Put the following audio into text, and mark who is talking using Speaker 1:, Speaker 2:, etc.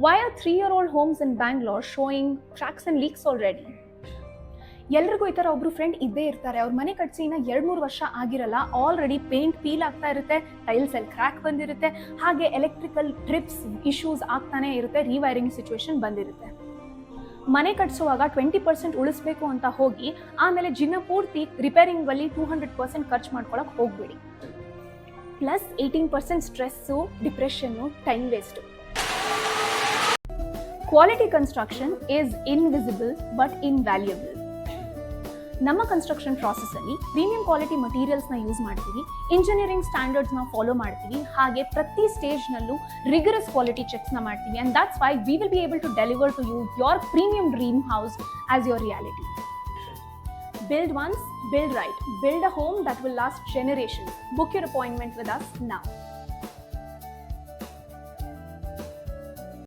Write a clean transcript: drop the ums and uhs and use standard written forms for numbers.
Speaker 1: Why are 3-year-old homes in Bangalore showing cracks and leaks already? ಎಲ್ರಿಗೂ ಈ ಥರ ಒಬ್ರು ಫ್ರೆಂಡ್ ಇದ್ದೇ ಇರ್ತಾರೆ. ಅವ್ರ ಮನೆ ಕಟ್ಸಿ ಇನ್ನ 2-3 ವರ್ಷ ಆಗಿರಲ್ಲ, ಆಲ್ರೆಡಿ ಪೇಂಟ್ ಪೀಲ್ ಆಗ್ತಾ ಇರುತ್ತೆ, ಟೈಲ್ಸ್ ಅಲ್ಲಿ ಕ್ರ್ಯಾಕ್ ಬಂದಿರುತ್ತೆ, ಹಾಗೆ ಎಲೆಕ್ಟ್ರಿಕಲ್ ಟ್ರಿಪ್ಸ್ ಇಶ್ಯೂಸ್ ಆಗ್ತಾನೆ ಇರುತ್ತೆ, ರಿವೈರಿಂಗ್ ಸಿಚುವೇಶನ್ ಬಂದಿರುತ್ತೆ. ಮನೆ ಕಟ್ಸುವಾಗ 20% ಉಳಿಸ್ಬೇಕು ಅಂತ ಹೋಗಿ ಆಮೇಲೆ ಜೀವನ ಪೂರ್ತಿ ರಿಪೇರಿಂಗ್ ಅಲ್ಲಿ 200% ಖರ್ಚು ಮಾಡ್ಕೊಳಕ್ ಹೋಗ್ಬೇಡಿ. Plus 18% stress, depression, time waste. Quality construction is invisible but invaluable. ನಮ್ಮ ಕನ್ಸ್ಟ್ರಕ್ಷನ್ ಪ್ರಾಸೆಸ್ಸಲ್ಲಿ ಪ್ರೀಮಿಯಂ ಕ್ವಾಲಿಟಿ ಮಟೀರಿಯಲ್ಸ್ನ ಯೂಸ್ ಮಾಡ್ತೀವಿ, ಇಂಜಿನಿಯರಿಂಗ್ ಸ್ಟ್ಯಾಂಡರ್ಡ್ಸ್ನ ಫಾಲೋ ಮಾಡ್ತೀವಿ, ಹಾಗೆ ಪ್ರತಿ ಸ್ಟೇಜ್ನಲ್ಲೂ ರಿಗರಸ್ ಕ್ವಾಲಿಟಿ ಚೆಕ್ಸ್ನ ಮಾಡ್ತೀವಿ. And that's why we will be able to deliver to you your premium dream house as your reality. Build once, build right. Build a home that will last generations. Book your appointment with us now.